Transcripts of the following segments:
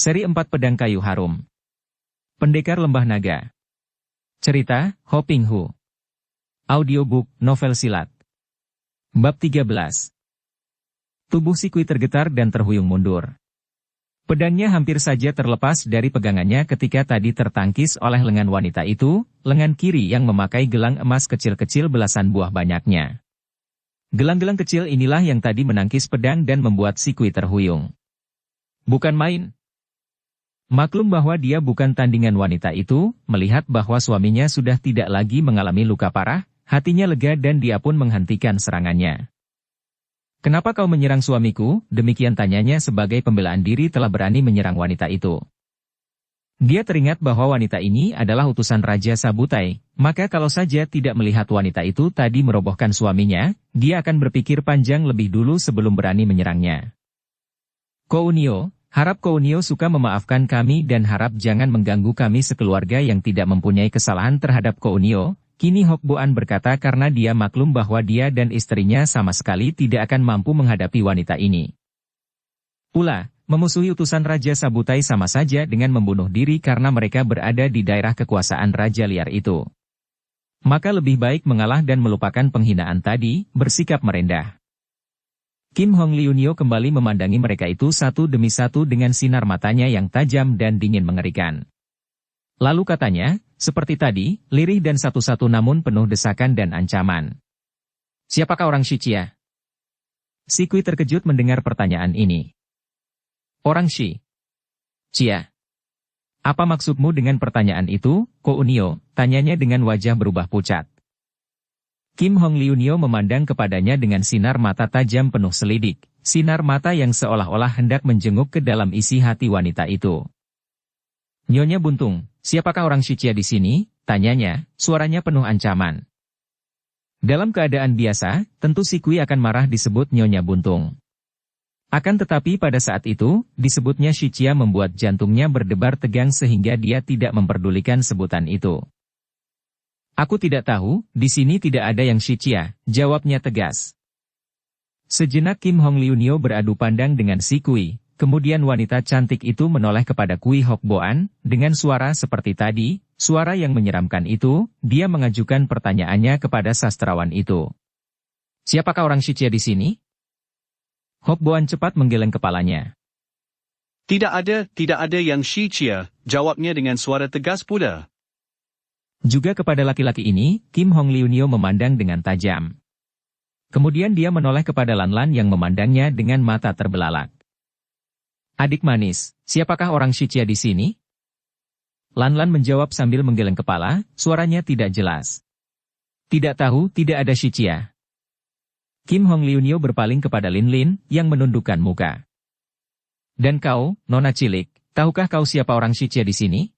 Seri 4 Pedang Kayu Harum. Pendekar Lembah Naga. Cerita, Ho Ping Hu. Audiobook, novel silat. Bab 13. Tubuh Si Kui tergetar dan terhuyung mundur. Pedangnya hampir saja terlepas dari pegangannya ketika tadi tertangkis oleh lengan wanita itu, lengan kiri yang memakai gelang emas kecil-kecil belasan buah banyaknya. Gelang-gelang kecil inilah yang tadi menangkis pedang dan membuat Si Kui terhuyung. Bukan main. Maklum bahwa dia bukan tandingan wanita itu, melihat bahwa suaminya sudah tidak lagi mengalami luka parah, hatinya lega dan dia pun menghentikan serangannya. "Kenapa kau menyerang suamiku?" demikian tanyanya sebagai pembelaan diri telah berani menyerang wanita itu. Dia teringat bahwa wanita ini adalah utusan Raja Sabutai, maka kalau saja tidak melihat wanita itu tadi merobohkan suaminya, dia akan berpikir panjang lebih dulu sebelum berani menyerangnya. "Kounio, harap Kounio suka memaafkan kami dan harap jangan mengganggu kami sekeluarga yang tidak mempunyai kesalahan terhadap Kounio," kini Hok Boan berkata karena dia maklum bahwa dia dan istrinya sama sekali tidak akan mampu menghadapi wanita ini. Pula, memusuhi utusan Raja Sabutai sama saja dengan membunuh diri karena mereka berada di daerah kekuasaan Raja Liar itu. Maka lebih baik mengalah dan melupakan penghinaan tadi, bersikap merendah. Kim Hong Liunio kembali memandangi mereka itu satu demi satu dengan sinar matanya yang tajam dan dingin mengerikan. Lalu katanya, seperti tadi, lirih dan satu-satu namun penuh desakan dan ancaman. "Siapakah orang Shichia?" Si Kui terkejut mendengar pertanyaan ini. "Orang Chia. Apa maksudmu dengan pertanyaan itu, Kounio?" tanyanya dengan wajah berubah pucat. Kim Hong Liunio memandang kepadanya dengan sinar mata tajam penuh selidik, sinar mata yang seolah-olah hendak menjenguk ke dalam isi hati wanita itu. "Nyonya Buntung, siapakah orang Shichia di sini?" tanyanya, suaranya penuh ancaman. Dalam keadaan biasa, tentu Si Kui akan marah disebut Nyonya Buntung. Akan tetapi pada saat itu, disebutnya Shichia membuat jantungnya berdebar tegang sehingga dia tidak memperdulikan sebutan itu. "Aku tidak tahu, di sini tidak ada yang Shichia," jawabnya tegas. Sejenak Kim Hong Liunio beradu pandang dengan Si Kui, kemudian wanita cantik itu menoleh kepada Kui Hok Boan, dengan suara seperti tadi, suara yang menyeramkan itu, dia mengajukan pertanyaannya kepada sastrawan itu. "Siapakah orang Shichia di sini?" Hok Boan cepat menggeleng kepalanya. Tidak ada yang Shichia," jawabnya dengan suara tegas pula. Juga kepada laki-laki ini, Kim Hong Liunio memandang dengan tajam. Kemudian dia menoleh kepada Lan Lan yang memandangnya dengan mata terbelalak. "Adik manis, siapakah orang Shichia di sini?" Lan Lan menjawab sambil menggeleng kepala, suaranya tidak jelas. "Tidak tahu, tidak ada Shichia." Kim Hong Liunio berpaling kepada Lin Lin, yang menundukkan muka. "Dan kau, Nona cilik, tahukah kau siapa orang Shichia di sini?"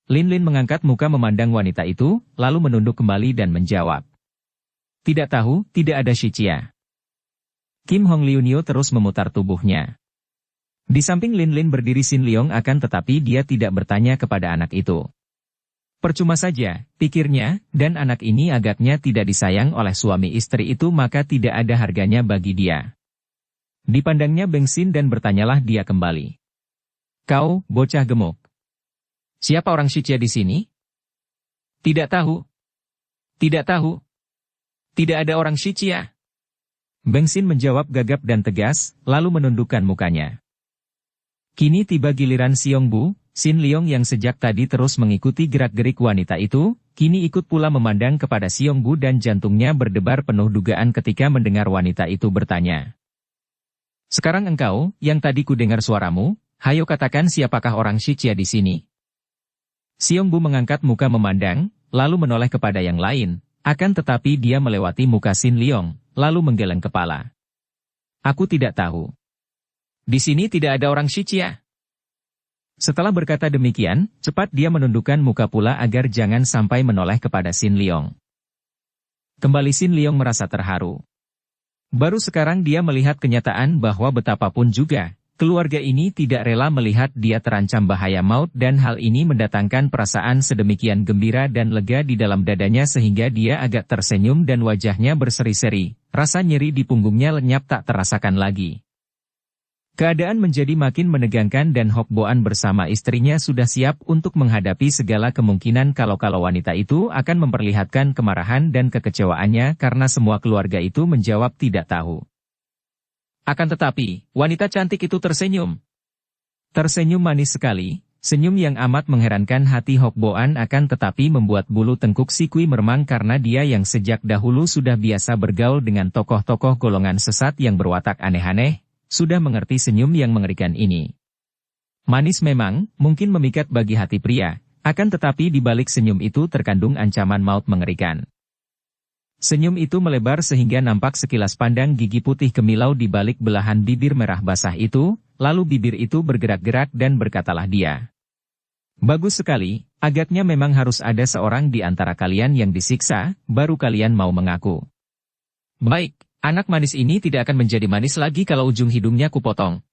Lin Lin mengangkat muka memandang wanita itu, lalu menunduk kembali dan menjawab. "Tidak tahu, tidak ada Shichia." Kim Hong Liunio terus memutar tubuhnya. Di samping Lin Lin berdiri Sin Leong akan tetapi dia tidak bertanya kepada anak itu. Percuma saja, pikirnya, dan anak ini agaknya tidak disayang oleh suami istri itu maka tidak ada harganya bagi dia. Dipandangnya Beng Sin dan bertanyalah dia kembali. "Kau, bocah gemuk. Siapa orang Shichia di sini?" "Tidak tahu. Tidak tahu. Tidak ada orang Shichia." Beng Sin menjawab gagap dan tegas, lalu menundukkan mukanya. Kini tiba giliran Siong Bu, Sin Leong yang sejak tadi terus mengikuti gerak-gerik wanita itu, kini ikut pula memandang kepada Siong Bu dan jantungnya berdebar penuh dugaan ketika mendengar wanita itu bertanya. "Sekarang engkau, yang tadi ku dengar suaramu, hayo katakan siapakah orang Shichia di sini?" Siong Bu mengangkat muka memandang, lalu menoleh kepada yang lain, akan tetapi dia melewati muka Sin Leong, lalu menggeleng kepala. "Aku tidak tahu. Di sini tidak ada orang Shichia." Setelah berkata demikian, cepat dia menundukkan muka pula agar jangan sampai menoleh kepada Sin Leong. Kembali Sin Leong merasa terharu. Baru sekarang dia melihat kenyataan bahwa betapapun juga, keluarga ini tidak rela melihat dia terancam bahaya maut dan hal ini mendatangkan perasaan sedemikian gembira dan lega di dalam dadanya sehingga dia agak tersenyum dan wajahnya berseri-seri, rasa nyeri di punggungnya lenyap tak terasakan lagi. Keadaan menjadi makin menegangkan dan Hok Boan bersama istrinya sudah siap untuk menghadapi segala kemungkinan kalau wanita itu akan memperlihatkan kemarahan dan kekecewaannya karena semua keluarga itu menjawab tidak tahu. Akan tetapi, wanita cantik itu tersenyum. Tersenyum manis sekali, senyum yang amat mengherankan hati Hok Boan akan tetapi membuat bulu tengkuk si Kui meremang karena dia yang sejak dahulu sudah biasa bergaul dengan tokoh-tokoh golongan sesat yang berwatak aneh-aneh, sudah mengerti senyum yang mengerikan ini. Manis memang, mungkin memikat bagi hati pria, akan tetapi di balik senyum itu terkandung ancaman maut mengerikan. Senyum itu melebar sehingga nampak sekilas pandang gigi putih kemilau di balik belahan bibir merah basah itu, lalu bibir itu bergerak-gerak dan berkatalah dia. Bagus sekali, agaknya memang harus ada seorang di antara kalian yang disiksa, baru kalian mau mengaku. Baik. Anak manis ini tidak akan menjadi manis lagi kalau ujung hidungnya kupotong.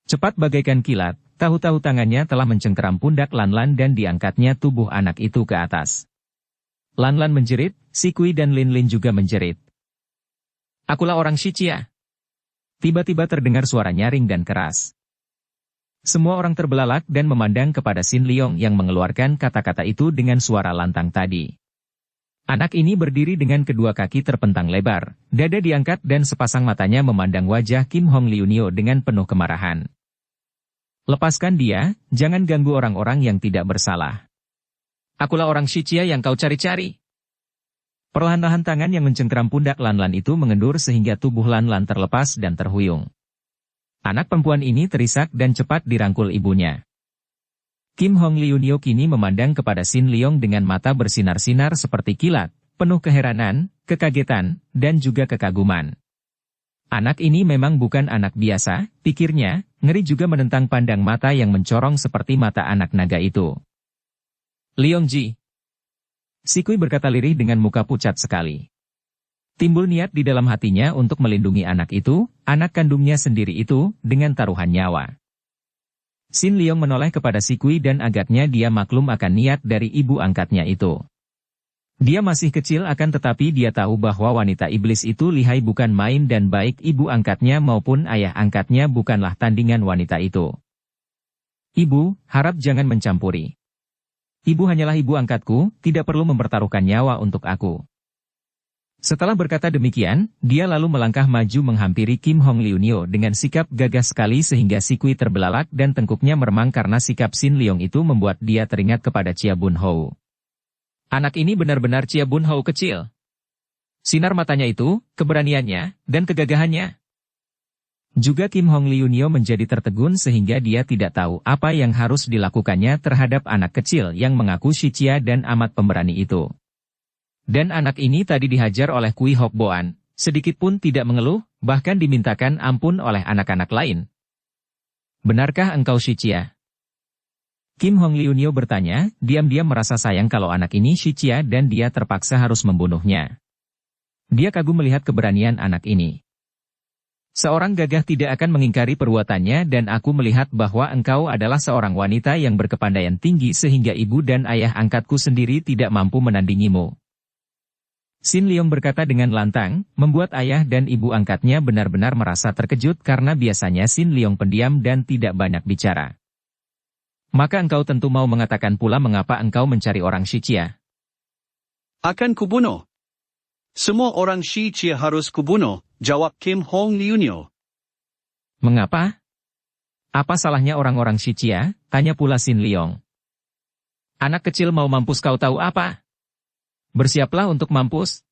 Cepat bagaikan kilat, tahu-tahu tangannya telah mencengkeram pundak Lanlan dan diangkatnya tubuh anak itu ke atas. Lanlan menjerit, si Kui dan Lin juga menjerit. Akulah orang Shichia. Tiba-tiba terdengar suara nyaring dan keras. Semua orang terbelalak dan memandang kepada Sin Liong yang mengeluarkan kata-kata itu dengan suara lantang tadi. Anak ini berdiri dengan kedua kaki terpentang lebar, dada diangkat dan sepasang matanya memandang wajah Kim Hong Liunio dengan penuh kemarahan. Lepaskan dia, jangan ganggu orang-orang yang tidak bersalah. Akulah orang Shichia yang kau cari-cari. Perlahan-lahan tangan yang mencengkeram pundak Lanlan itu mengendur sehingga tubuh Lanlan terlepas dan terhuyung. Anak perempuan ini terisak dan cepat dirangkul ibunya. Kim Hong Liunio kini memandang kepada Sin Liong dengan mata bersinar-sinar seperti kilat, penuh keheranan, kekagetan, dan juga kekaguman. Anak ini memang bukan anak biasa, pikirnya, ngeri juga menentang pandang mata yang mencorong seperti mata anak naga itu. Liong Ji. Si Kui berkata lirih dengan muka pucat sekali. Timbul niat di dalam hatinya untuk melindungi anak itu, anak kandungnya sendiri itu, dengan taruhan nyawa. Sin Liong menoleh kepada si Kui dan agaknya dia maklum akan niat dari ibu angkatnya itu. Dia masih kecil akan tetapi dia tahu bahwa wanita iblis itu lihai bukan main dan baik ibu angkatnya maupun ayah angkatnya bukanlah tandingan wanita itu. Ibu, harap jangan mencampuri. Ibu hanyalah ibu angkatku, tidak perlu mempertaruhkan nyawa untuk aku. Setelah berkata demikian, dia lalu melangkah maju menghampiri Kim Hong Liunio dengan sikap gagah sekali sehingga si Kui terbelalak dan tengkuknya meremang karena sikap Sin Liong itu membuat dia teringat kepada Chia Bun Hou. Anak ini benar-benar Chia Bun Hou kecil. Sinar matanya itu, keberaniannya, dan kegagahannya. Juga Kim Hong Liunio menjadi tertegun sehingga dia tidak tahu apa yang harus dilakukannya terhadap anak kecil yang mengaku Shichia dan amat pemberani itu. Dan anak ini tadi dihajar oleh Kui Hok Boan, sedikit pun tidak mengeluh, bahkan dimintakan ampun oleh anak-anak lain. Benarkah engkau Shichia? Kim Hong Liunio bertanya, diam-diam merasa sayang kalau anak ini Shichia dan dia terpaksa harus membunuhnya. Dia kagum melihat keberanian anak ini. Seorang gagah tidak akan mengingkari perbuatannya dan aku melihat bahwa engkau adalah seorang wanita yang berkepandaian tinggi sehingga ibu dan ayah angkatku sendiri tidak mampu menandingimu. Sin Liong berkata dengan lantang, membuat ayah dan ibu angkatnya benar-benar merasa terkejut karena biasanya Sin Liong pendiam dan tidak banyak bicara. Maka engkau tentu mau mengatakan pula mengapa engkau mencari orang Shichia. Akan kubunuh. Semua orang Shichia harus kubunuh, jawab Kim Hong Liunio. Mengapa? Apa salahnya orang-orang Shichia? Tanya pula Sin Liong. Anak kecil mau mampus kau tahu apa? Bersiaplah untuk mampus.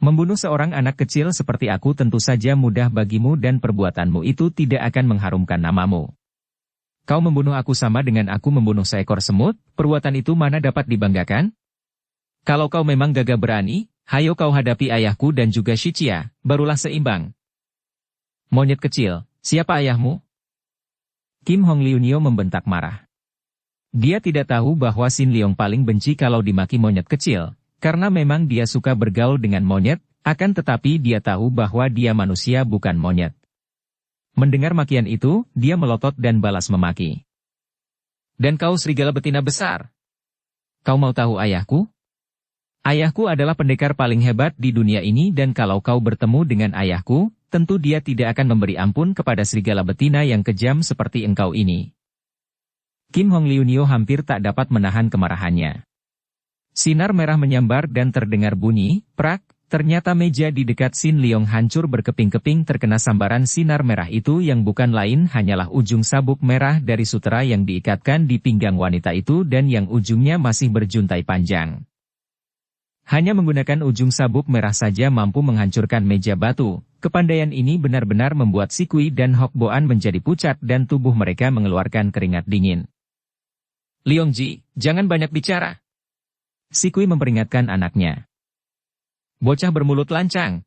Membunuh seorang anak kecil seperti aku tentu saja mudah bagimu dan perbuatanmu itu tidak akan mengharumkan namamu. Kau membunuh aku sama dengan aku membunuh seekor semut, perbuatan itu mana dapat dibanggakan? Kalau kau memang gagah berani, hayo kau hadapi ayahku dan juga Shichia, barulah seimbang. Monyet kecil, siapa ayahmu? Kim Hong Liunio membentak marah. Dia tidak tahu bahwa Sin Liong paling benci kalau dimaki monyet kecil, karena memang dia suka bergaul dengan monyet, akan tetapi dia tahu bahwa dia manusia bukan monyet. Mendengar makian itu, dia melotot dan balas memaki. Dan kau serigala betina besar. Kau mau tahu ayahku? Ayahku adalah pendekar paling hebat di dunia ini dan kalau kau bertemu dengan ayahku, tentu dia tidak akan memberi ampun kepada serigala betina yang kejam seperti engkau ini. Kim Hong Liunio hampir tak dapat menahan kemarahannya. Sinar merah menyambar dan terdengar bunyi, prak, ternyata meja di dekat Sin Leong hancur berkeping-keping terkena sambaran sinar merah itu yang bukan lain hanyalah ujung sabuk merah dari sutera yang diikatkan di pinggang wanita itu dan yang ujungnya masih berjuntai panjang. Hanya menggunakan ujung sabuk merah saja mampu menghancurkan meja batu. Kepandaian ini benar-benar membuat Si Kui dan Hok Boan menjadi pucat dan tubuh mereka mengeluarkan keringat dingin. Leong Ji, jangan banyak bicara. Si Kui memperingatkan anaknya. Bocah bermulut lancang.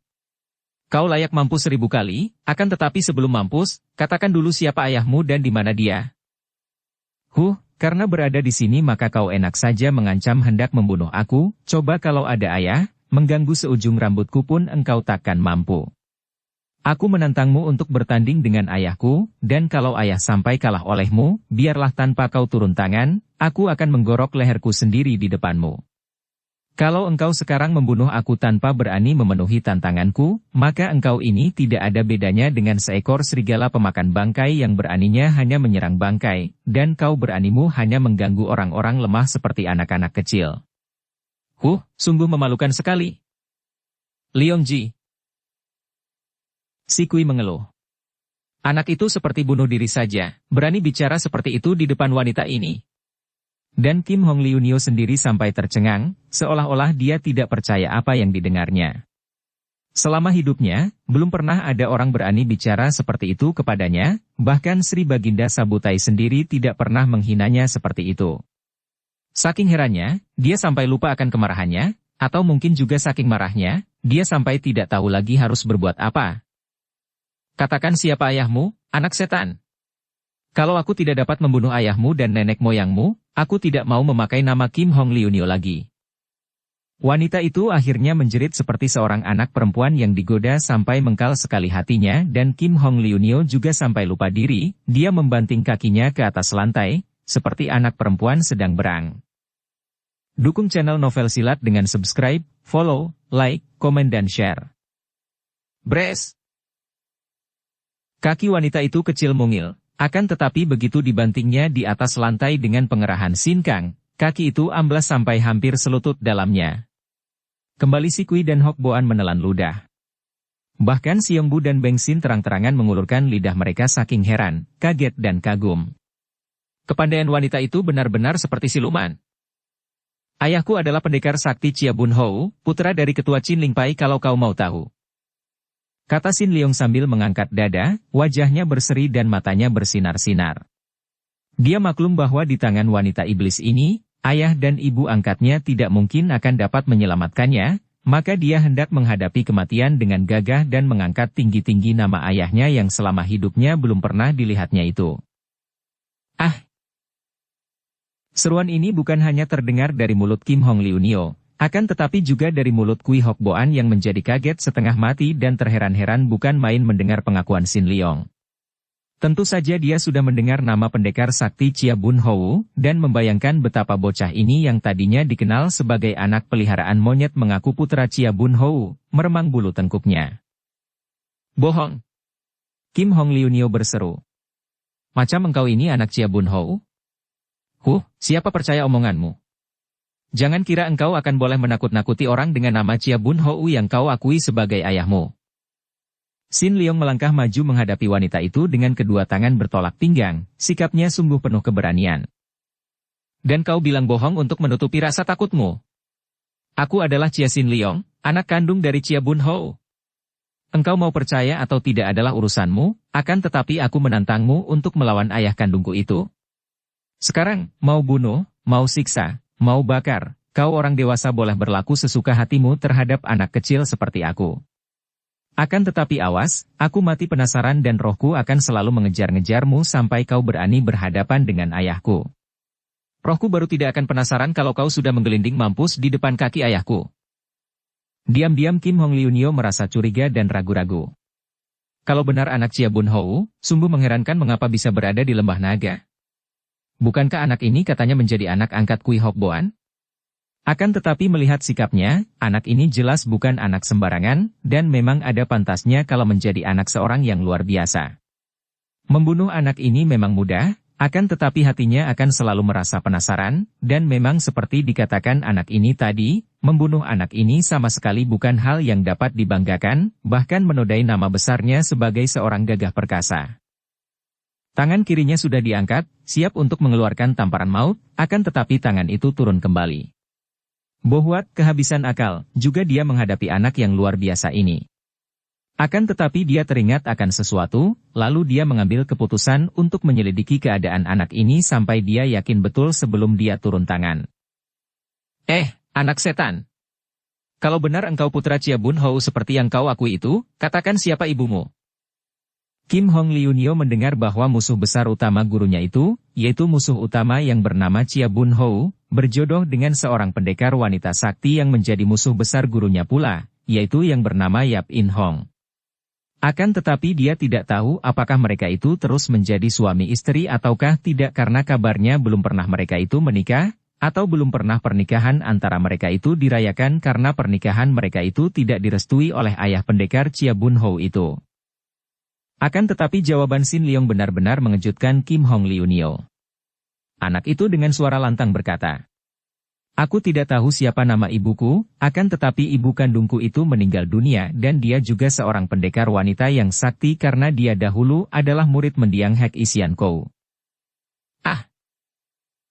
Kau layak mampus 1000 kali, akan tetapi sebelum mampus, katakan dulu siapa ayahmu dan di mana dia. Karena berada di sini maka kau enak saja mengancam hendak membunuh aku, coba kalau ada ayah, mengganggu seujung rambutku pun engkau takkan mampu. Aku menantangmu untuk bertanding dengan ayahku, dan kalau ayah sampai kalah olehmu, biarlah tanpa kau turun tangan, aku akan menggorok leherku sendiri di depanmu. Kalau engkau sekarang membunuh aku tanpa berani memenuhi tantanganku, maka engkau ini tidak ada bedanya dengan seekor serigala pemakan bangkai yang beraninya hanya menyerang bangkai, dan kau beranimu hanya mengganggu orang-orang lemah seperti anak-anak kecil. Sungguh memalukan sekali. Leong Ji. Si Kui mengeluh. Anak itu seperti bunuh diri saja, berani bicara seperti itu di depan wanita ini. Dan Kim Hong Liunio sendiri sampai tercengang, seolah-olah dia tidak percaya apa yang didengarnya. Selama hidupnya, belum pernah ada orang berani bicara seperti itu kepadanya, bahkan Sri Baginda Sabutai sendiri tidak pernah menghinanya seperti itu. Saking herannya, dia sampai lupa akan kemarahannya, atau mungkin juga saking marahnya, dia sampai tidak tahu lagi harus berbuat apa. Katakan siapa ayahmu, anak setan. Kalau aku tidak dapat membunuh ayahmu dan nenek moyangmu, aku tidak mau memakai nama Kim Hong Liunio lagi. Wanita itu akhirnya menjerit seperti seorang anak perempuan yang digoda sampai mengkal sekali hatinya dan Kim Hong Liunio juga sampai lupa diri, dia membanting kakinya ke atas lantai, seperti anak perempuan sedang berang. Dukung channel Novel Silat dengan subscribe, follow, like, komen dan share. Bres! Kaki wanita itu kecil mungil. Akan tetapi begitu dibantingnya di atas lantai dengan pengerahan Sin Kang, kaki itu amblas sampai hampir selutut dalamnya. Kembali Si Kui dan Hok Boan menelan ludah. Bahkan Siong Bu dan Beng Sin terang-terangan mengulurkan lidah mereka saking heran, kaget dan kagum. Kepandaian wanita itu benar-benar seperti siluman. Ayahku adalah pendekar sakti Chia Bun Hou, putra dari ketua Chin Ling Pai kalau kau mau tahu. Kata Sin Leong sambil mengangkat dada, wajahnya berseri dan matanya bersinar-sinar. Dia maklum bahwa di tangan wanita iblis ini, ayah dan ibu angkatnya tidak mungkin akan dapat menyelamatkannya, maka dia hendak menghadapi kematian dengan gagah dan mengangkat tinggi-tinggi nama ayahnya yang selama hidupnya belum pernah dilihatnya itu. Seruan ini bukan hanya terdengar dari mulut Kim Hong Liunio, akan tetapi juga dari mulut Kui Hok Boan yang menjadi kaget setengah mati dan terheran-heran bukan main mendengar pengakuan Sin Leong. Tentu saja dia sudah mendengar nama pendekar sakti Chia Bun Hou, dan membayangkan betapa bocah ini yang tadinya dikenal sebagai anak peliharaan monyet mengaku putra Chia Bun Hou, meremang bulu tengkuknya. Bohong! Kim Hong Liunio berseru. Macam engkau ini anak Chia Bun Hou? Siapa percaya omonganmu? Jangan kira engkau akan boleh menakut-nakuti orang dengan nama Chia Bun Hou yang kau akui sebagai ayahmu. Sin Leong melangkah maju menghadapi wanita itu dengan kedua tangan bertolak pinggang, sikapnya sungguh penuh keberanian. Dan kau bilang bohong untuk menutupi rasa takutmu. Aku adalah Chia Sin Leong, anak kandung dari Chia Bun Hou. Engkau mau percaya atau tidak adalah urusanmu, akan tetapi aku menantangmu untuk melawan ayah kandungku itu. Sekarang, mau bunuh, mau siksa, mau bakar, kau orang dewasa boleh berlaku sesuka hatimu terhadap anak kecil seperti aku. Akan tetapi awas, aku mati penasaran dan rohku akan selalu mengejar-ngejarmu sampai kau berani berhadapan dengan ayahku. Rohku baru tidak akan penasaran kalau kau sudah menggelinding mampus di depan kaki ayahku. Diam-diam Kim Hong Liunio merasa curiga dan ragu-ragu. Kalau benar anak Chia Bun Hou, sungguh mengherankan mengapa bisa berada di lembah naga. Bukankah anak ini katanya menjadi anak angkat Kui Hok Boan? Akan tetapi melihat sikapnya, anak ini jelas bukan anak sembarangan, dan memang ada pantasnya kalau menjadi anak seorang yang luar biasa. Membunuh anak ini memang mudah, akan tetapi hatinya akan selalu merasa penasaran, dan memang seperti dikatakan anak ini tadi, membunuh anak ini sama sekali bukan hal yang dapat dibanggakan, bahkan menodai nama besarnya sebagai seorang gagah perkasa. Tangan kirinya sudah diangkat, siap untuk mengeluarkan tamparan maut, akan tetapi tangan itu turun kembali. Bohwat kehabisan akal, juga dia menghadapi anak yang luar biasa ini. Akan tetapi dia teringat akan sesuatu, lalu dia mengambil keputusan untuk menyelidiki keadaan anak ini sampai dia yakin betul sebelum dia turun tangan. Anak setan! Kalau benar engkau putra Chia Bun Hou seperti yang kau akui itu, katakan siapa ibumu. Kim Hong Liunio mendengar bahwa musuh besar utama gurunya itu, yaitu musuh utama yang bernama Chia Bun Hou, berjodoh dengan seorang pendekar wanita sakti yang menjadi musuh besar gurunya pula, yaitu yang bernama Yap In Hong. Akan tetapi dia tidak tahu apakah mereka itu terus menjadi suami istri ataukah tidak karena kabarnya belum pernah mereka itu menikah, atau belum pernah pernikahan antara mereka itu dirayakan karena pernikahan mereka itu tidak direstui oleh ayah pendekar Chia Bun Hou itu. Akan tetapi jawaban Sin Leong benar-benar mengejutkan Kim Hong Liunio. Anak itu dengan suara lantang berkata, "Aku tidak tahu siapa nama ibuku, akan tetapi ibu kandungku itu meninggal dunia dan dia juga seorang pendekar wanita yang sakti karena dia dahulu adalah murid mendiang Hek Isian Kou." Ah!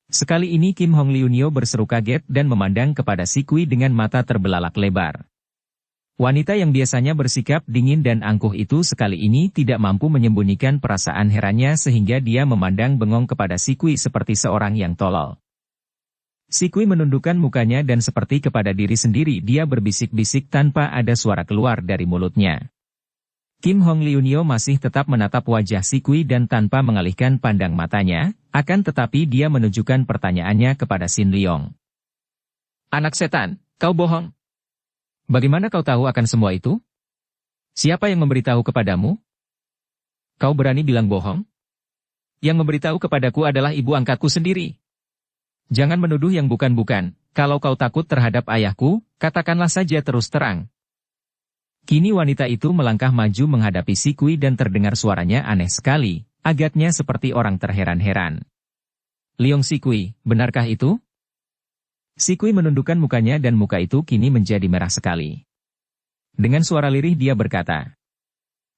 Sekali ini Kim Hong Liunio berseru kaget dan memandang kepada Si Kui dengan mata terbelalak lebar. Wanita yang biasanya bersikap dingin dan angkuh itu sekali ini tidak mampu menyembunyikan perasaan herannya sehingga dia memandang bengong kepada Si Kui seperti seorang yang tolol. Si Kui menundukkan mukanya dan seperti kepada diri sendiri dia berbisik-bisik tanpa ada suara keluar dari mulutnya. Kim Hong Liunio masih tetap menatap wajah Si Kui dan tanpa mengalihkan pandang matanya, akan tetapi dia menunjukkan pertanyaannya kepada Sin Leong. "Anak setan, kau bohong. Bagaimana kau tahu akan semua itu? Siapa yang memberitahu kepadamu? Kau berani bilang bohong? Yang memberitahu kepadaku adalah ibu angkatku sendiri. Jangan menuduh yang bukan-bukan, kalau kau takut terhadap ayahku, katakanlah saja terus terang." Kini wanita itu melangkah maju menghadapi Si Kui dan terdengar suaranya aneh sekali, agaknya seperti orang terheran-heran. "Leong Si Kui, benarkah itu?" Si Kui menundukkan mukanya dan muka itu kini menjadi merah sekali. Dengan suara lirih dia berkata,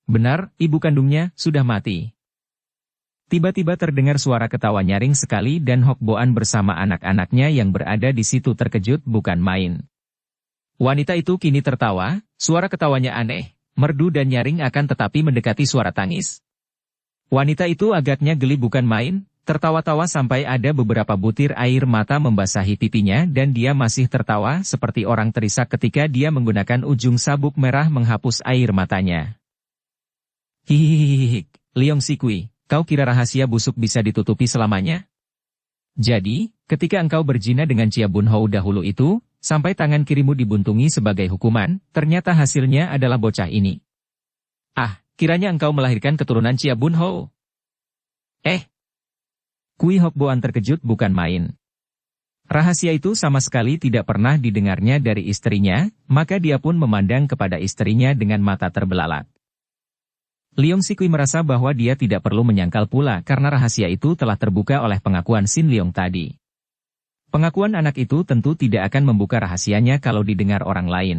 "Benar, ibu kandungnya sudah mati." Tiba-tiba terdengar suara ketawa nyaring sekali dan Hok Boan bersama anak-anaknya yang berada di situ terkejut bukan main. Wanita itu kini tertawa, suara ketawanya aneh, merdu dan nyaring akan tetapi mendekati suara tangis. Wanita itu agaknya geli bukan main, tertawa-tawa sampai ada beberapa butir air mata membasahi pipinya dan dia masih tertawa seperti orang terisak ketika dia menggunakan ujung sabuk merah menghapus air matanya. "Hihihihi, Leong Si Kui. Kau kira rahasia busuk bisa ditutupi selamanya? Jadi, ketika engkau berzina dengan Chia Bun Hou dahulu itu, sampai tangan kirimu dibuntungi sebagai hukuman, ternyata hasilnya adalah bocah ini. Ah, kiranya engkau melahirkan keturunan Chia Bun Hou." Kui Hok Boan terkejut bukan main. Rahasia itu sama sekali tidak pernah didengarnya dari istrinya, maka dia pun memandang kepada istrinya dengan mata terbelalak. Leong Si Kui merasa bahwa dia tidak perlu menyangkal pula karena rahasia itu telah terbuka oleh pengakuan Sin Leong tadi. Pengakuan anak itu tentu tidak akan membuka rahasianya kalau didengar orang lain.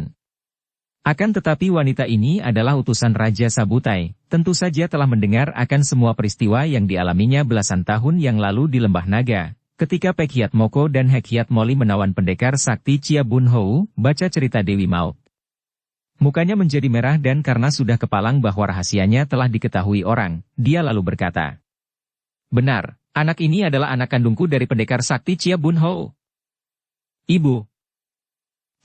Akan tetapi wanita ini adalah utusan Raja Sabutai, tentu saja telah mendengar akan semua peristiwa yang dialaminya belasan tahun yang lalu di Lembah Naga, ketika Pek Hiat Moko dan Hek Hiat Moli menawan pendekar sakti Chia Bun Hou, baca cerita Dewi Maut. Mukanya menjadi merah dan karena sudah kepalang bahwa rahasianya telah diketahui orang, dia lalu berkata, "Benar, anak ini adalah anak kandungku dari pendekar sakti Chia Bun Hou." "Ibu!"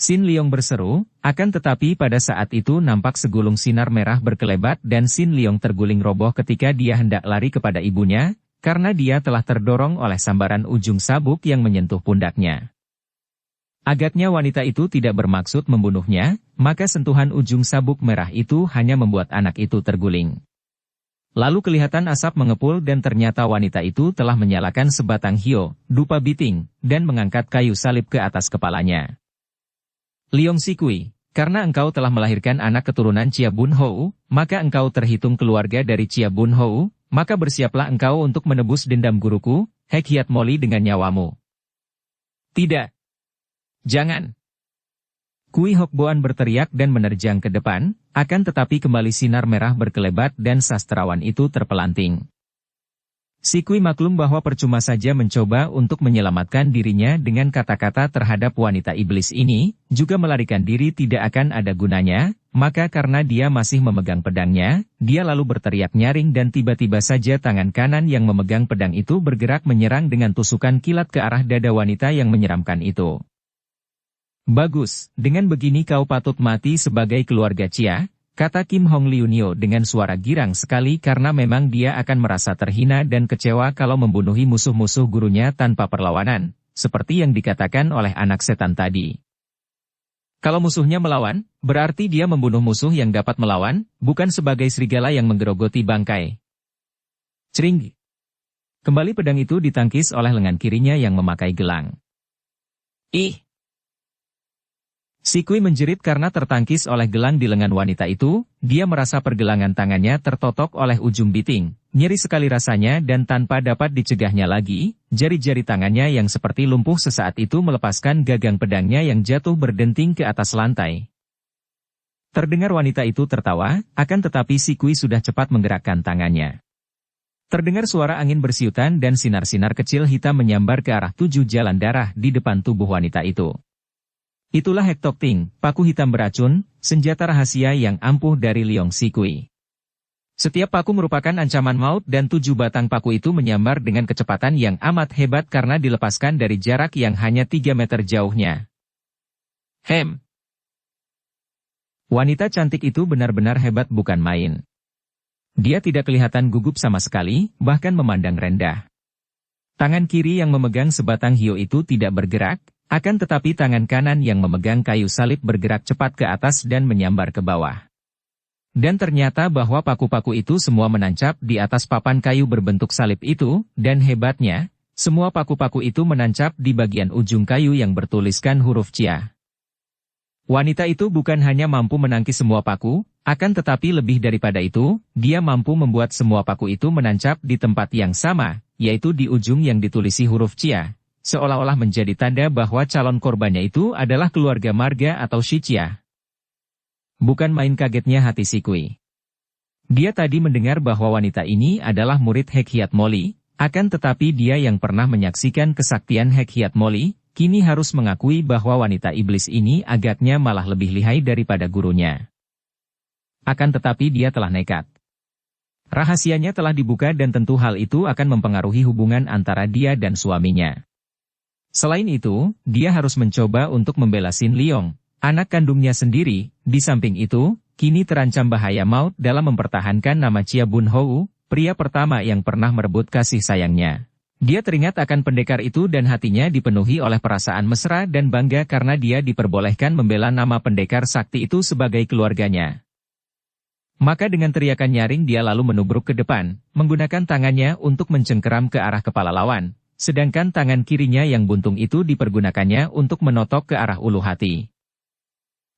Sin Leong berseru, akan tetapi pada saat itu nampak segulung sinar merah berkelebat dan Sin Leong terguling roboh ketika dia hendak lari kepada ibunya, karena dia telah terdorong oleh sambaran ujung sabuk yang menyentuh pundaknya. Agaknya wanita itu tidak bermaksud membunuhnya, maka sentuhan ujung sabuk merah itu hanya membuat anak itu terguling. Lalu kelihatan asap mengepul dan ternyata wanita itu telah menyalakan sebatang hio, dupa biting, dan mengangkat kayu salib ke atas kepalanya. Leong Sikui, karena engkau telah melahirkan anak keturunan Chia Bun Hou, maka engkau terhitung keluarga dari Chia Bun Hou, maka bersiaplah engkau untuk menebus dendam guruku, Hek Hiat Moli dengan nyawamu. Tidak. Jangan. Kui Hok Boan berteriak dan menerjang ke depan, akan tetapi kembali sinar merah berkelebat dan sastrawan itu terpelanting. Si Kui maklum bahwa percuma saja mencoba untuk menyelamatkan dirinya dengan kata-kata terhadap wanita iblis ini, juga melarikan diri tidak akan ada gunanya, maka karena dia masih memegang pedangnya, dia lalu berteriak nyaring dan tiba-tiba saja tangan kanan yang memegang pedang itu bergerak menyerang dengan tusukan kilat ke arah dada wanita yang menyeramkan itu. Bagus, dengan begini kau patut mati sebagai keluarga Chia, kata Kim Hong Liunio dengan suara girang sekali karena memang dia akan merasa terhina dan kecewa kalau membunuhi musuh-musuh gurunya tanpa perlawanan, seperti yang dikatakan oleh anak setan tadi. Kalau musuhnya melawan, berarti dia membunuh musuh yang dapat melawan, bukan sebagai serigala yang menggerogoti bangkai. Cering! Kembali pedang itu ditangkis oleh lengan kirinya yang memakai gelang. Ih! Si Kui menjerit karena tertangkis oleh gelang di lengan wanita itu, dia merasa pergelangan tangannya tertotok oleh ujung biting, nyeri sekali rasanya dan tanpa dapat dicegahnya lagi, jari-jari tangannya yang seperti lumpuh sesaat itu melepaskan gagang pedangnya yang jatuh berdenting ke atas lantai. Terdengar wanita itu tertawa, akan tetapi si Kui sudah cepat menggerakkan tangannya. Terdengar suara angin bersiutan dan sinar-sinar kecil hitam menyambar ke arah 7 jalan darah di depan tubuh wanita itu. Itulah Hek Tok Ting, paku hitam beracun, senjata rahasia yang ampuh dari Leong Sikui. Setiap paku merupakan ancaman maut dan 7 batang paku itu menyambar dengan kecepatan yang amat hebat karena dilepaskan dari jarak yang hanya 3 meter jauhnya. Hem! Wanita cantik itu benar-benar hebat bukan main. Dia tidak kelihatan gugup sama sekali, bahkan memandang rendah. Tangan kiri yang memegang sebatang hio itu tidak bergerak, akan tetapi tangan kanan yang memegang kayu salib bergerak cepat ke atas dan menyambar ke bawah. Dan ternyata bahwa paku-paku itu semua menancap di atas papan kayu berbentuk salib itu, dan hebatnya, semua paku-paku itu menancap di bagian ujung kayu yang bertuliskan huruf Chia. Wanita itu bukan hanya mampu menangkis semua paku, akan tetapi lebih daripada itu, dia mampu membuat semua paku itu menancap di tempat yang sama, yaitu di ujung yang ditulisi huruf Chia. Seolah-olah menjadi tanda bahwa calon korbannya itu adalah keluarga marga atau Shi Chia. Bukan main kagetnya hati si Kui. Dia tadi mendengar bahwa wanita ini adalah murid Hek Hiat Moli, akan tetapi dia yang pernah menyaksikan kesaktian Hek Hiat Moli, kini harus mengakui bahwa wanita iblis ini agaknya malah lebih lihai daripada gurunya. Akan tetapi dia telah nekat. Rahasianya telah dibuka dan tentu hal itu akan mempengaruhi hubungan antara dia dan suaminya. Selain itu, dia harus mencoba untuk membela Sin Leong, anak kandungnya sendiri. Di samping itu, kini terancam bahaya maut dalam mempertahankan nama Chia Bun Hou, pria pertama yang pernah merebut kasih sayangnya. Dia teringat akan pendekar itu dan hatinya dipenuhi oleh perasaan mesra dan bangga karena dia diperbolehkan membela nama pendekar sakti itu sebagai keluarganya. Maka dengan teriakan nyaring dia lalu menubruk ke depan, menggunakan tangannya untuk mencengkeram ke arah kepala lawan. Sedangkan tangan kirinya yang buntung itu dipergunakannya untuk menotok ke arah ulu hati.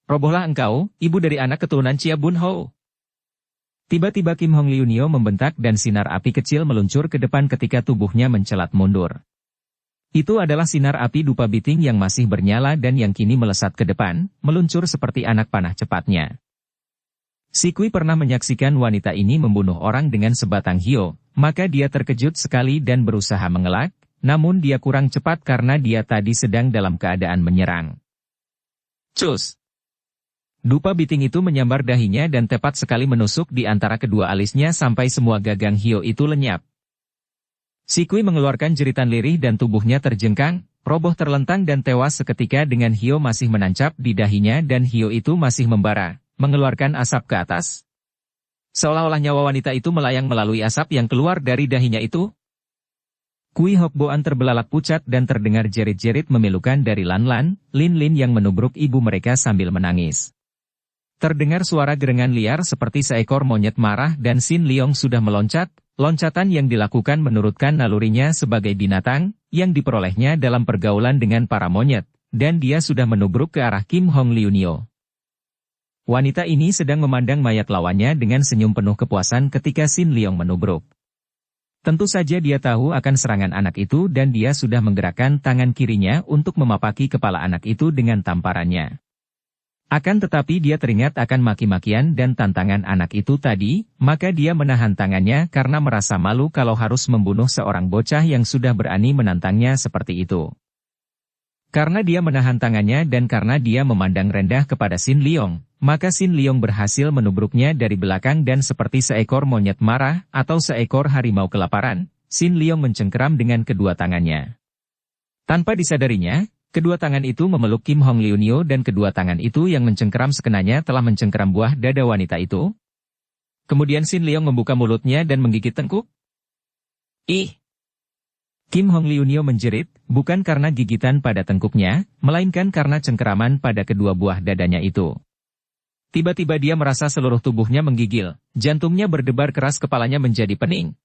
Robohlah engkau, ibu dari anak keturunan Chia Bun Hou. Tiba-tiba Kim Hong Liunio membentak dan sinar api kecil meluncur ke depan ketika tubuhnya mencelat mundur. Itu adalah sinar api dupa biting yang masih bernyala dan yang kini melesat ke depan, meluncur seperti anak panah cepatnya. Si Kui pernah menyaksikan wanita ini membunuh orang dengan sebatang hio, maka dia terkejut sekali dan berusaha mengelak. Namun dia kurang cepat karena dia tadi sedang dalam keadaan menyerang. Cus! Dupa biting itu menyambar dahinya dan tepat sekali menusuk di antara kedua alisnya sampai semua gagang hio itu lenyap. Si Kui mengeluarkan jeritan lirih dan tubuhnya terjengkang, roboh terlentang dan tewas seketika dengan hio masih menancap di dahinya dan hio itu masih membara, mengeluarkan asap ke atas. Seolah-olah nyawa wanita itu melayang melalui asap yang keluar dari dahinya itu. Kui Hok Boan terbelalak pucat dan terdengar jerit-jerit memilukan dari Lan Lan, Lin Lin yang menubruk ibu mereka sambil menangis. Terdengar suara gerengan liar seperti seekor monyet marah dan Sin Leong sudah meloncat. Loncatan yang dilakukan menurutkan nalurinya sebagai binatang, yang diperolehnya dalam pergaulan dengan para monyet, dan dia sudah menubruk ke arah Kim Hong Liunio. Wanita ini sedang memandang mayat lawannya dengan senyum penuh kepuasan ketika Sin Leong menubruk. Tentu saja dia tahu akan serangan anak itu dan dia sudah menggerakkan tangan kirinya untuk memapaki kepala anak itu dengan tamparannya. Akan tetapi dia teringat akan maki-makian dan tantangan anak itu tadi, maka dia menahan tangannya karena merasa malu kalau harus membunuh seorang bocah yang sudah berani menantangnya seperti itu. Karena dia menahan tangannya dan karena dia memandang rendah kepada Sin Leong, maka Sin Leong berhasil menubruknya dari belakang dan seperti seekor monyet marah atau seekor harimau kelaparan, Sin Leong mencengkeram dengan kedua tangannya. Tanpa disadarinya, kedua tangan itu memeluk Kim Hong Liunio dan kedua tangan itu yang mencengkeram sekenanya telah mencengkeram buah dada wanita itu. Kemudian Sin Leong membuka mulutnya dan menggigit tengkuk. Ih! Kim Hong Liunio menjerit, bukan karena gigitan pada tengkuknya, melainkan karena cengkeraman pada kedua buah dadanya itu. Tiba-tiba dia merasa seluruh tubuhnya menggigil, jantungnya berdebar keras, kepalanya menjadi pening.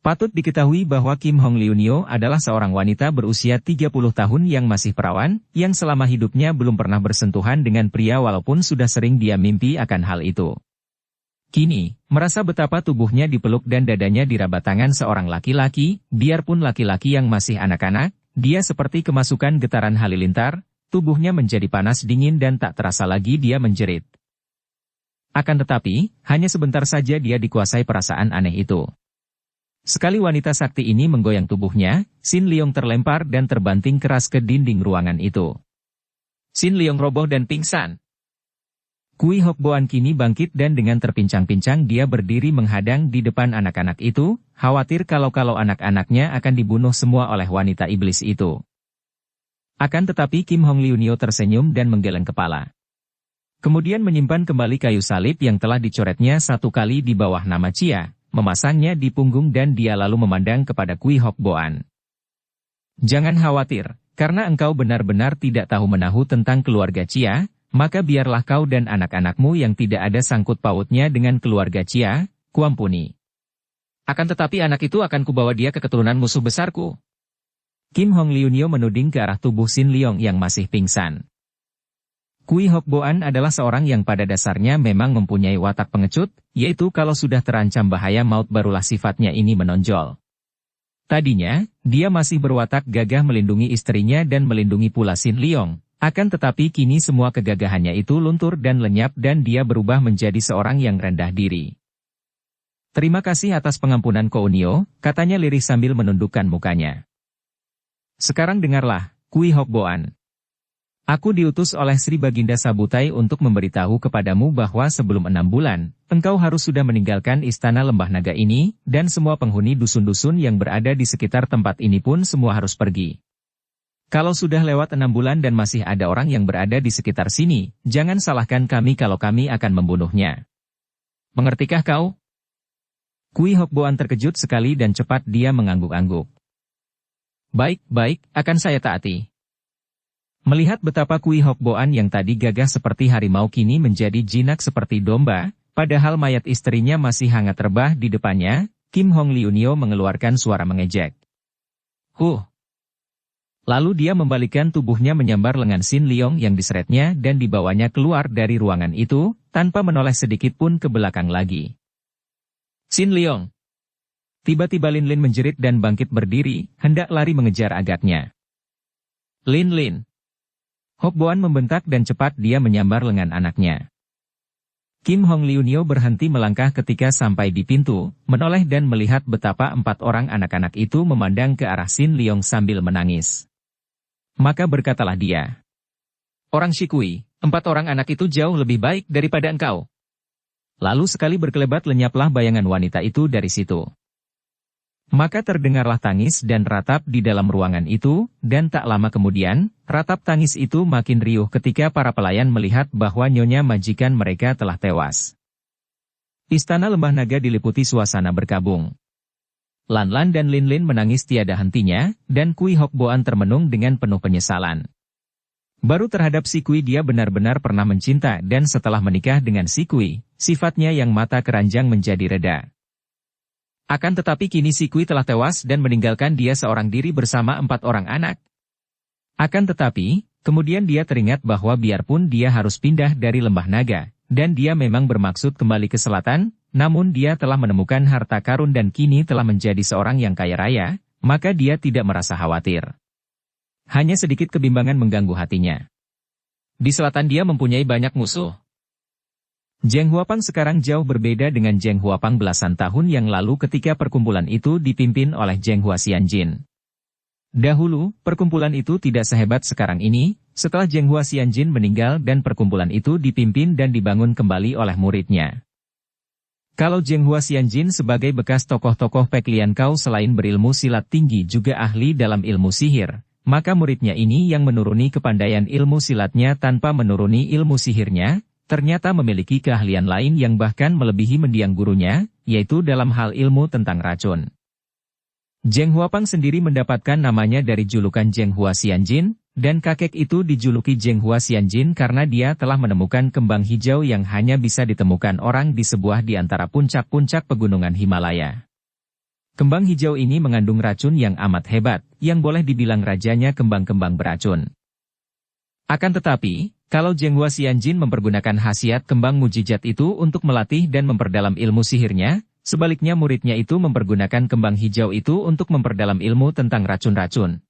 Patut diketahui bahwa Kim Hong Liunio adalah seorang wanita berusia 30 tahun yang masih perawan, yang selama hidupnya belum pernah bersentuhan dengan pria walaupun sudah sering dia mimpi akan hal itu. Kini, merasa betapa tubuhnya dipeluk dan dadanya diraba tangan seorang laki-laki, biarpun laki-laki yang masih anak-anak, dia seperti kemasukan getaran halilintar, tubuhnya menjadi panas dingin dan tak terasa lagi dia menjerit. Akan tetapi, hanya sebentar saja dia dikuasai perasaan aneh itu. Sekali wanita sakti ini menggoyang tubuhnya, Sin Leong terlempar dan terbanting keras ke dinding ruangan itu. Sin Leong roboh dan pingsan. Kui Hok Boan kini bangkit dan dengan terpincang-pincang dia berdiri menghadang di depan anak-anak itu, khawatir kalau anak-anaknya akan dibunuh semua oleh wanita iblis itu. Akan tetapi Kim Hong Liunio tersenyum dan menggeleng kepala. Kemudian menyimpan kembali kayu salib yang telah dicoretnya satu kali di bawah nama Chia, memasangnya di punggung dan dia lalu memandang kepada Kui Hok Boan. Jangan khawatir, karena engkau benar-benar tidak tahu menahu tentang keluarga Chia, maka biarlah kau dan anak-anakmu yang tidak ada sangkut pautnya dengan keluarga Chia, kuampuni. Akan tetapi anak itu akan kubawa dia ke keturunan musuh besarku. Kim Hong Liunio menuding ke arah tubuh Sin Leong yang masih pingsan. Kui Hok Boan adalah seorang yang pada dasarnya memang mempunyai watak pengecut, yaitu kalau sudah terancam bahaya maut barulah sifatnya ini menonjol. Tadinya, dia masih berwatak gagah melindungi istrinya dan melindungi pula Sin Leong, akan tetapi kini semua kegagahannya itu luntur dan lenyap dan dia berubah menjadi seorang yang rendah diri. Terima kasih atas pengampunan Kounio, katanya lirih sambil menundukkan mukanya. Sekarang dengarlah, Kui Hok Boan. Aku diutus oleh Sri Baginda Sabutai untuk memberitahu kepadamu bahwa sebelum 6 bulan, engkau harus sudah meninggalkan istana Lembah Naga ini, dan semua penghuni dusun-dusun yang berada di sekitar tempat ini pun semua harus pergi. Kalau sudah lewat 6 bulan dan masih ada orang yang berada di sekitar sini, jangan salahkan kami kalau kami akan membunuhnya. Mengertikah kau? Kui Hok Boan terkejut sekali dan cepat dia mengangguk-angguk. Baik, akan saya taati. Melihat betapa Kui Hok Boan yang tadi gagah seperti harimau kini menjadi jinak seperti domba, padahal mayat istrinya masih hangat rebah di depannya, Kim Hong Liunio mengeluarkan suara mengejek. Lalu dia membalikkan tubuhnya menyambar lengan Sin Leong yang diseretnya dan dibawanya keluar dari ruangan itu, tanpa menoleh sedikit pun ke belakang lagi. Sin Leong! Tiba-tiba Lin Lin menjerit dan bangkit berdiri, hendak lari mengejar agaknya. Lin! Hok Boan membentak dan cepat dia menyambar lengan anaknya. Kim Hong Liunio berhenti melangkah ketika sampai di pintu, menoleh dan melihat betapa 4 orang anak-anak itu memandang ke arah Sin Leong sambil menangis. Maka berkatalah dia. Orang Shikui, 4 orang anak itu jauh lebih baik daripada engkau. Lalu sekali berkelebat lenyaplah bayangan wanita itu dari situ. Maka terdengarlah tangis dan ratap di dalam ruangan itu, dan tak lama kemudian, ratap tangis itu makin riuh ketika para pelayan melihat bahwa nyonya majikan mereka telah tewas. Istana Lembah Naga diliputi suasana berkabung. Lan Lan dan Lin Lin menangis tiada hentinya, dan Kui Hok Boan termenung dengan penuh penyesalan. Baru terhadap Si Kui dia benar-benar pernah mencinta dan setelah menikah dengan Si Kui, sifatnya yang mata keranjang menjadi reda. Akan tetapi kini Si Kui telah tewas dan meninggalkan dia seorang diri bersama 4 orang anak. Akan tetapi, kemudian dia teringat bahwa biarpun dia harus pindah dari Lembah Naga, dan dia memang bermaksud kembali ke selatan, namun dia telah menemukan harta karun dan kini telah menjadi seorang yang kaya raya, maka dia tidak merasa khawatir. Hanya sedikit kebimbangan mengganggu hatinya. Di selatan dia mempunyai banyak musuh. Zheng Huapang sekarang jauh berbeda dengan Zheng Huapang belasan tahun yang lalu ketika perkumpulan itu dipimpin oleh Zheng Hua Xianjin. Dahulu, perkumpulan itu tidak sehebat sekarang ini, setelah Zheng Hua Xianjin meninggal dan perkumpulan itu dipimpin dan dibangun kembali oleh muridnya. Kalau Zheng Hua Xianjin sebagai bekas tokoh-tokoh Pek Lian Kau selain berilmu silat tinggi juga ahli dalam ilmu sihir, maka muridnya ini yang menuruni kepandaian ilmu silatnya tanpa menuruni ilmu sihirnya, ternyata memiliki keahlian lain yang bahkan melebihi mendiang gurunya, yaitu dalam hal ilmu tentang racun. Zheng Huapang sendiri mendapatkan namanya dari julukan Zheng Hua Xianjin, dan kakek itu dijuluki Zheng Hua Xianjin karena dia telah menemukan kembang hijau yang hanya bisa ditemukan orang di sebuah di antara puncak-puncak pegunungan Himalaya. Kembang hijau ini mengandung racun yang amat hebat, yang boleh dibilang rajanya kembang-kembang beracun. Akan tetapi, kalau Zheng Hua Xianjin mempergunakan khasiat kembang mujizat itu untuk melatih dan memperdalam ilmu sihirnya, sebaliknya muridnya itu mempergunakan kembang hijau itu untuk memperdalam ilmu tentang racun-racun.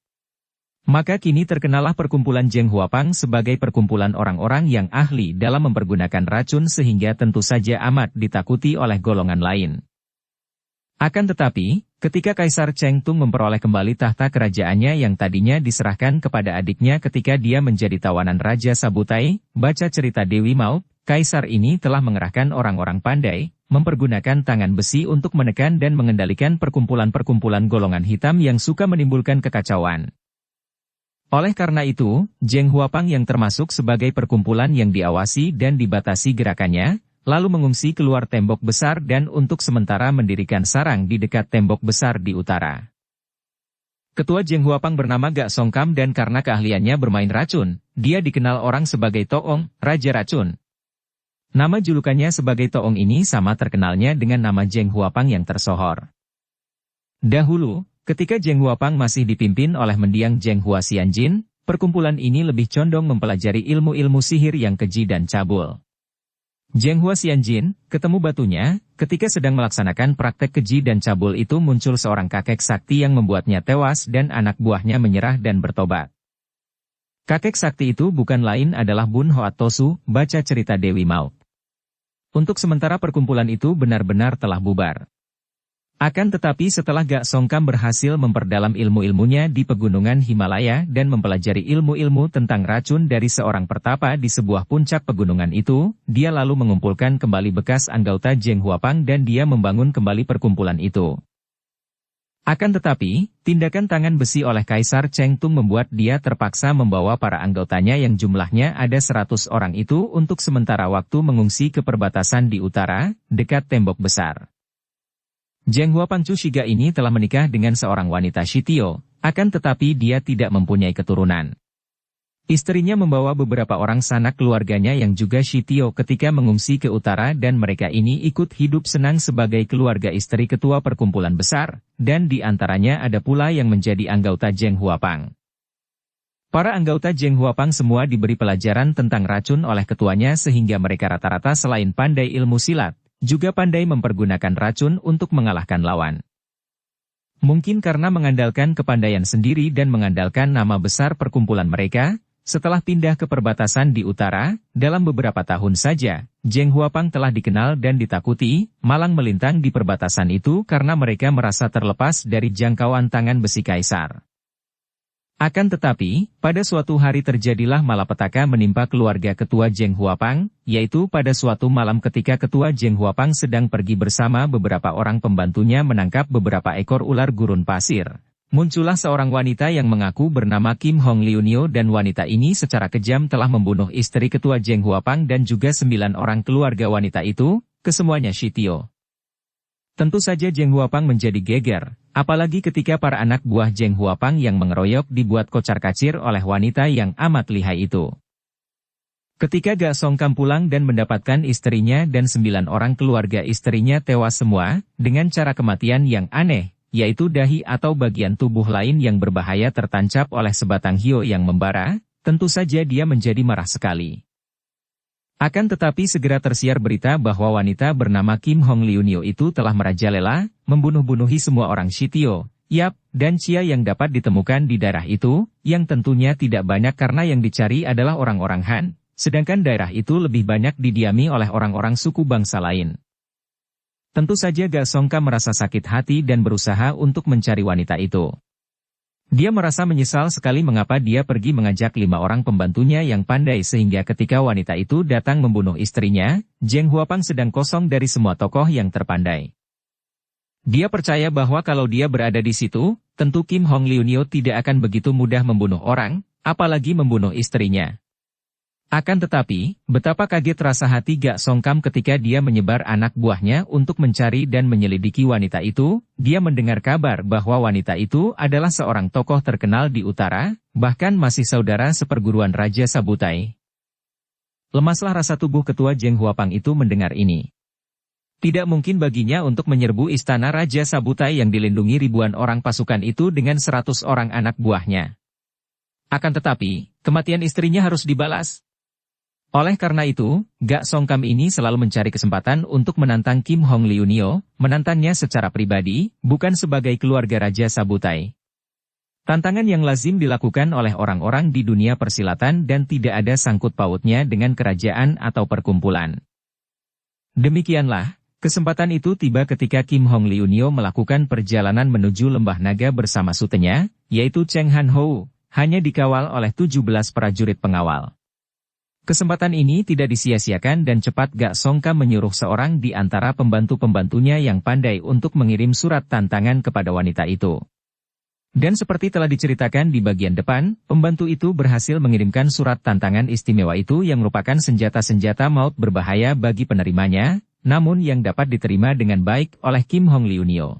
Maka kini terkenalah perkumpulan Zheng Huapang sebagai perkumpulan orang-orang yang ahli dalam mempergunakan racun sehingga tentu saja amat ditakuti oleh golongan lain. Akan tetapi, ketika Kaisar Cheng Tung memperoleh kembali tahta kerajaannya yang tadinya diserahkan kepada adiknya ketika dia menjadi tawanan Raja Sabutai, baca cerita Dewi Maut, Kaisar ini telah mengerahkan orang-orang pandai, mempergunakan tangan besi untuk menekan dan mengendalikan perkumpulan-perkumpulan golongan hitam yang suka menimbulkan kekacauan. Oleh karena itu, Zheng Huapang yang termasuk sebagai perkumpulan yang diawasi dan dibatasi gerakannya, lalu mengungsi keluar tembok besar dan untuk sementara mendirikan sarang di dekat tembok besar di utara. Ketua Zheng Huapang bernama Gak Songkam dan karena keahliannya bermain racun, dia dikenal orang sebagai Toong, Raja Racun. Nama julukannya sebagai Toong ini sama terkenalnya dengan nama Zheng Huapang yang tersohor. Dahulu, ketika Zheng Huapang masih dipimpin oleh mendiang Zheng Hua Xianjin, perkumpulan ini lebih condong mempelajari ilmu-ilmu sihir yang keji dan cabul. Zheng Hua Xianjin, ketemu batunya, ketika sedang melaksanakan praktek keji dan cabul itu muncul seorang kakek sakti yang membuatnya tewas dan anak buahnya menyerah dan bertobat. Kakek sakti itu bukan lain adalah Bun Hoat Tosu, baca cerita Dewi Maut. Untuk sementara perkumpulan itu benar-benar telah bubar. Akan tetapi setelah Gak Songkam berhasil memperdalam ilmu-ilmunya di pegunungan Himalaya dan mempelajari ilmu-ilmu tentang racun dari seorang pertapa di sebuah puncak pegunungan itu, dia lalu mengumpulkan kembali bekas anggota Zheng Huapang dan dia membangun kembali perkumpulan itu. Akan tetapi, tindakan tangan besi oleh Kaisar Cheng Tung membuat dia terpaksa membawa para anggotanya yang jumlahnya ada 100 orang itu untuk sementara waktu mengungsi ke perbatasan di utara, dekat tembok besar. Zheng Huapang Chu Shiga ini telah menikah dengan seorang wanita Shitio, akan tetapi dia tidak mempunyai keturunan. Istrinya membawa beberapa orang sanak keluarganya yang juga Shitio ketika mengungsi ke utara dan mereka ini ikut hidup senang sebagai keluarga istri ketua perkumpulan besar, dan di antaranya ada pula yang menjadi anggota Zheng Huapang. Para anggota Zheng Huapang semua diberi pelajaran tentang racun oleh ketuanya sehingga mereka rata-rata selain pandai ilmu silat, juga pandai mempergunakan racun untuk mengalahkan lawan. Mungkin karena mengandalkan kepandaian sendiri dan mengandalkan nama besar perkumpulan mereka, setelah pindah ke perbatasan di utara, dalam beberapa tahun saja, Zheng Huapang telah dikenal dan ditakuti, malang melintang di perbatasan itu karena mereka merasa terlepas dari jangkauan tangan besi kaisar. Akan tetapi, pada suatu hari terjadilah malapetaka menimpa keluarga ketua Zheng Huapang, yaitu pada suatu malam ketika ketua Zheng Huapang sedang pergi bersama beberapa orang pembantunya menangkap beberapa ekor ular gurun pasir. Muncullah seorang wanita yang mengaku bernama Kim Hong Liunio dan wanita ini secara kejam telah membunuh istri ketua Zheng Huapang dan juga 9 orang keluarga wanita itu, kesemuanya Shitio. Tentu saja Zheng Huapang menjadi geger, Apalagi ketika para anak buah Zheng Huapang yang mengeroyok dibuat kocar-kacir oleh wanita yang amat lihai itu. Ketika Ga Songkam pulang dan mendapatkan istrinya dan 9 orang keluarga istrinya tewas semua, dengan cara kematian yang aneh, yaitu dahi atau bagian tubuh lain yang berbahaya tertancap oleh sebatang hio yang membara, tentu saja dia menjadi marah sekali. Akan tetapi segera tersiar berita bahwa wanita bernama Kim Hong Liunio itu telah merajalela, membunuh-bunuhi semua orang Shitio, Yap, dan Chia yang dapat ditemukan di daerah itu, yang tentunya tidak banyak karena yang dicari adalah orang-orang Han, sedangkan daerah itu lebih banyak didiami oleh orang-orang suku bangsa lain. Tentu saja Ga Songkam merasa sakit hati dan berusaha untuk mencari wanita itu. Dia merasa menyesal sekali mengapa dia pergi mengajak 5 orang pembantunya yang pandai sehingga ketika wanita itu datang membunuh istrinya, Zheng Huapang sedang kosong dari semua tokoh yang terpandai. Dia percaya bahwa kalau dia berada di situ, tentu Kim Hong Liunio tidak akan begitu mudah membunuh orang, apalagi membunuh istrinya. Akan tetapi, betapa kaget rasa hati Ga Songkam ketika dia menyebar anak buahnya untuk mencari dan menyelidiki wanita itu, dia mendengar kabar bahwa wanita itu adalah seorang tokoh terkenal di utara, bahkan masih saudara seperguruan Raja Sabutai. Lemaslah rasa tubuh ketua Zheng Huapang itu mendengar ini. Tidak mungkin baginya untuk menyerbu istana Raja Sabutai yang dilindungi ribuan orang pasukan itu dengan 100 orang anak buahnya. Akan tetapi, kematian istrinya harus dibalas. Oleh karena itu, Ga Songkam ini selalu mencari kesempatan untuk menantang Kim Hong Liunio, menantangnya secara pribadi, bukan sebagai keluarga Raja Sabutai. Tantangan yang lazim dilakukan oleh orang-orang di dunia persilatan dan tidak ada sangkut pautnya dengan kerajaan atau perkumpulan. Demikianlah, kesempatan itu tiba ketika Kim Hong Liunio melakukan perjalanan menuju Lembah Naga bersama sutenya, yaitu Cheng Han Hou, hanya dikawal oleh 17 prajurit pengawal. Kesempatan ini tidak disia-siakan dan cepat Ga Songkam menyuruh seorang di antara pembantu-pembantunya yang pandai untuk mengirim surat tantangan kepada wanita itu. Dan seperti telah diceritakan di bagian depan, pembantu itu berhasil mengirimkan surat tantangan istimewa itu yang merupakan senjata-senjata maut berbahaya bagi penerimanya, namun yang dapat diterima dengan baik oleh Kim Hong Liunio.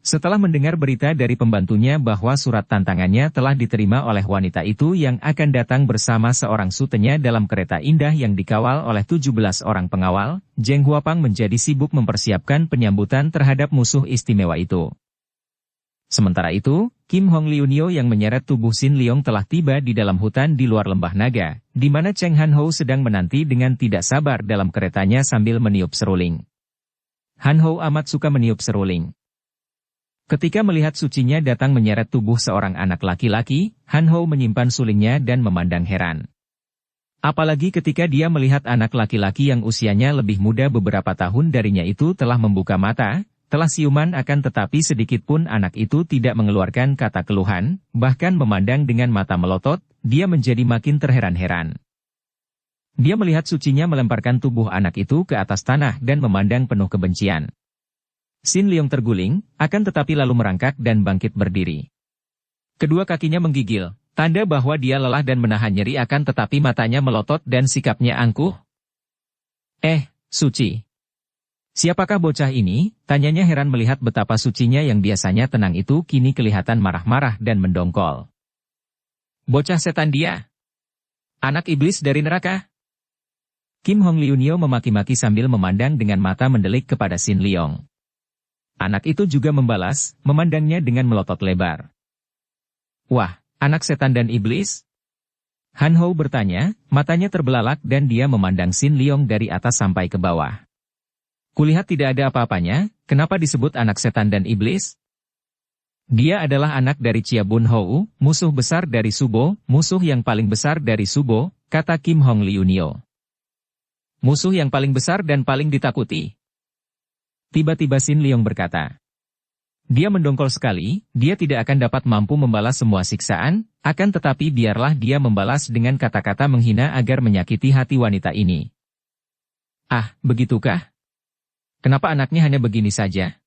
Setelah mendengar berita dari pembantunya bahwa surat tantangannya telah diterima oleh wanita itu yang akan datang bersama seorang sutenya dalam kereta indah yang dikawal oleh 17 orang pengawal, Zheng Huapang menjadi sibuk mempersiapkan penyambutan terhadap musuh istimewa itu. Sementara itu, Kim Hong Liunio yang menyeret tubuh Sin Leong telah tiba di dalam hutan di luar Lembah Naga, di mana Cheng Han Hou sedang menanti dengan tidak sabar dalam keretanya sambil meniup seruling. Han Hou amat suka meniup seruling. Ketika melihat sucinya datang menyeret tubuh seorang anak laki-laki, Han Hou menyimpan sulingnya dan memandang heran. Apalagi ketika dia melihat anak laki-laki yang usianya lebih muda beberapa tahun darinya itu telah membuka mata, telah siuman akan tetapi sedikitpun anak itu tidak mengeluarkan kata keluhan, bahkan memandang dengan mata melotot, dia menjadi makin terheran-heran. Dia melihat sucinya melemparkan tubuh anak itu ke atas tanah dan memandang penuh kebencian. Sin Leong terguling, akan tetapi lalu merangkak dan bangkit berdiri. Kedua kakinya menggigil, tanda bahwa dia lelah dan menahan nyeri akan tetapi matanya melotot dan sikapnya angkuh. Suci. Siapakah bocah ini? Tanyanya heran melihat betapa sucinya yang biasanya tenang itu kini kelihatan marah-marah dan mendongkol. Bocah setan dia. Anak iblis dari neraka. Kim Hong Liunio memaki-maki sambil memandang dengan mata mendelik kepada Sin Leong. Anak itu juga membalas, memandangnya dengan melotot lebar. Wah, anak setan dan iblis? Han Hou bertanya, matanya terbelalak dan dia memandang Sin Leong dari atas sampai ke bawah. Kulihat tidak ada apa-apanya, kenapa disebut anak setan dan iblis? Dia adalah anak dari Chia Bun Hou, musuh besar dari Subo, musuh yang paling besar dari Subo, kata Kim Hong Liunio. Musuh yang paling besar dan paling ditakuti. Tiba-tiba Sin Leong berkata. Dia mendongkol sekali, dia tidak akan dapat mampu membalas semua siksaan, akan tetapi biarlah dia membalas dengan kata-kata menghina agar menyakiti hati wanita ini. Ah, begitukah? Kenapa anaknya hanya begini saja?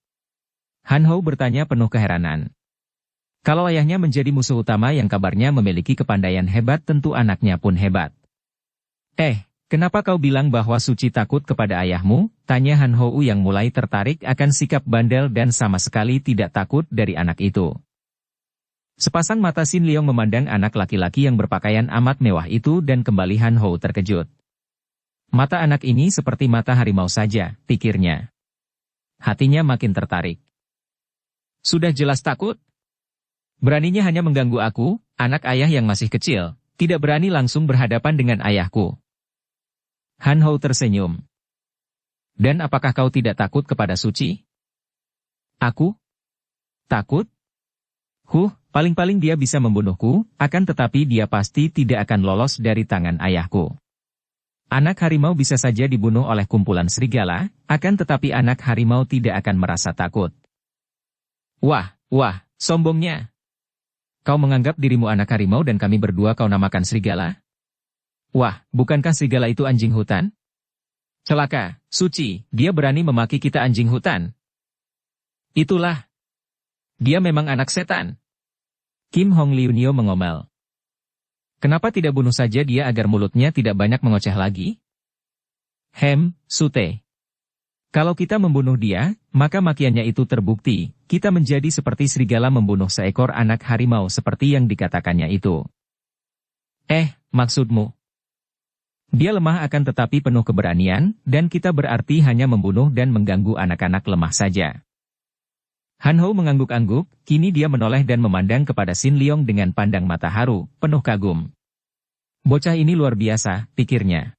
Han Hou bertanya penuh keheranan. Kalau ayahnya menjadi musuh utama yang kabarnya memiliki kepandaian hebat tentu anaknya pun hebat. Kenapa kau bilang bahwa Suci takut kepada ayahmu? Tanya Han Hou yang mulai tertarik akan sikap bandel dan sama sekali tidak takut dari anak itu. Sepasang mata Sin Leong memandang anak laki-laki yang berpakaian amat mewah itu dan kembali Han Hou terkejut. Mata anak ini seperti mata harimau saja, pikirnya. Hatinya makin tertarik. Sudah jelas takut. Beraninya hanya mengganggu aku, anak ayah yang masih kecil, tidak berani langsung berhadapan dengan ayahku. Han Hou tersenyum. Dan apakah kau tidak takut kepada Suci? Aku? Takut? Paling-paling dia bisa membunuhku, akan tetapi dia pasti tidak akan lolos dari tangan ayahku. Anak harimau bisa saja dibunuh oleh kumpulan serigala, akan tetapi anak harimau tidak akan merasa takut. Wah, sombongnya. Kau menganggap dirimu anak harimau dan kami berdua kau namakan serigala? Wah, bukankah serigala itu anjing hutan? Celaka, Suci, dia berani memaki kita anjing hutan. Itulah. Dia memang anak setan. Kim Hong Liunio mengomel. Kenapa tidak bunuh saja dia agar mulutnya tidak banyak mengoceh lagi? Sute. Kalau kita membunuh dia, maka makiannya itu terbukti, kita menjadi seperti serigala membunuh seekor anak harimau seperti yang dikatakannya itu. Maksudmu? Dia lemah akan tetapi penuh keberanian, dan kita berarti hanya membunuh dan mengganggu anak-anak lemah saja. Han Hou mengangguk-angguk, kini dia menoleh dan memandang kepada Sin Leong dengan pandang mata haru, penuh kagum. Bocah ini luar biasa, pikirnya.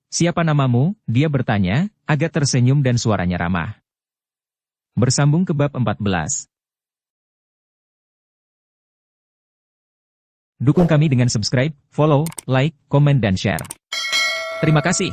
Siapa namamu? Dia bertanya, agak tersenyum dan suaranya ramah. Bersambung ke bab 14. Dukung kami dengan subscribe, follow, like, komen dan share. Terima kasih.